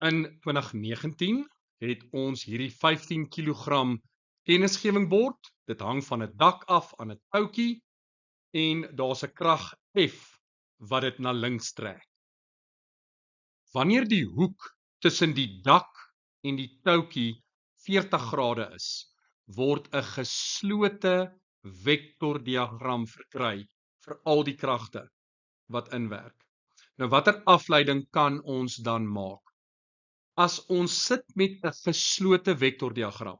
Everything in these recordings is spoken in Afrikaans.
In 2019 het ons hierdie 15 kilogram kennisgewingbord. Dit hang van 'n dak af aan 'n toutjie en daar's 'n krag F wat dit na links trek. Wanneer die hoek tussen die dak en die toutjie 40 grade is, word 'n geslote vektordiagram verkry vir al die kragte wat inwerk. Nou watter afleiding kan ons dan maak? As ons sit met 'n geslote vektordiagram,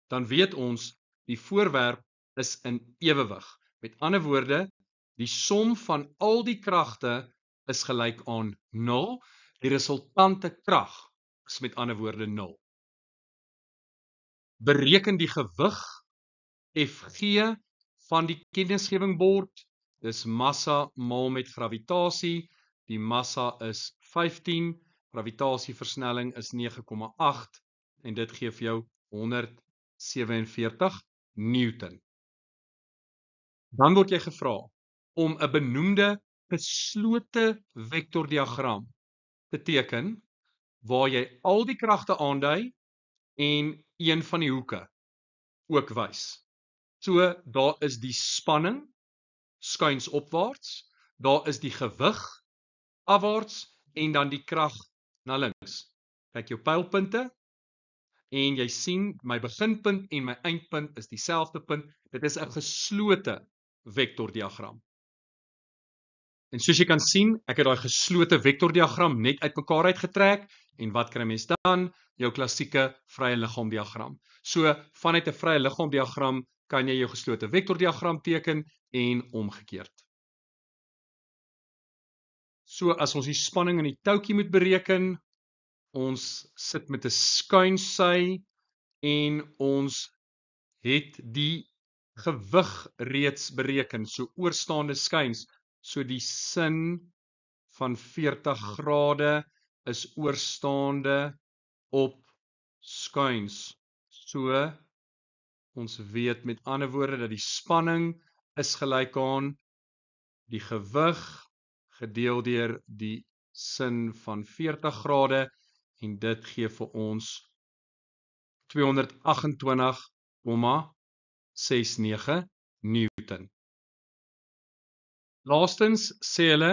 dan weet ons die voorwerp is in ewewig. Met ander woorde, die som van al die kragte is gelyk aan 0. Die resultante krag is met ander woorde 0. Bereken die gewig Fg van die kennisgewingbord. Dis massa maal met gravitasie. Die massa is 15. Gravitasieversnelling is 9,8 en dit gee vir jou 147 Newton. Dan word jy gevra om 'n benoemde geslote vektordiagram te teken waar jy al die kragte aandui en een van die hoeke ook wys. So daar is die spanning skuins opwaarts, daar is die gewig afwaarts en dan die krag na links. Kyk jou pylpunte en jy sien my beginpunt en my eindpunt is dieselfde punt. Dit is 'n geslote vektordiagram. En soos jy kan sien, ek het daai geslote vektordiagram net uitmekaar uitgetrek en wat kry mens dan? Jou klassieke vrye liggaamdiagram. So vanuit 'n vrye liggaamdiagram kan jy jou geslote vektordiagram teken en omgekeerd. So as ons die spanning in die toutjie moet bereken, ons sit met 'n skuinsy en ons het die gewig reeds bereken, so oorstaande skuins. So die sin van 40 grade is oorstaande op skuins. So ons weet met ander woorde dat die spanning is gelyk aan die gewig gedeel deur die sin van 40 grade en dit gee vir ons 228,69 Newton. Laastens sê hulle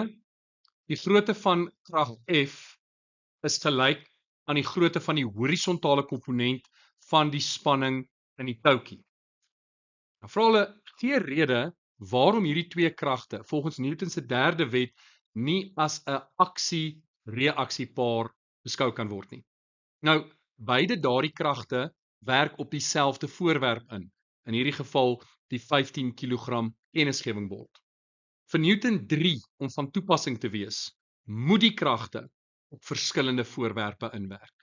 die grootte van krag F is gelyk aan die grootte van die horisontale komponent van die spanning in die toutjie. Nou vra hulle gee rede waarom hierdie twee kragte volgens Newton se derde wet nie as 'n aksie-reaksiepaar beskou kan word nie. Nou beide daardie kragte werk op dieselfde voorwerp in hierdie geval die 15 kg kennisgewingbord. Vir Newton 3 om van toepassing te wees, moet die kragte op verskillende voorwerpe inwerk.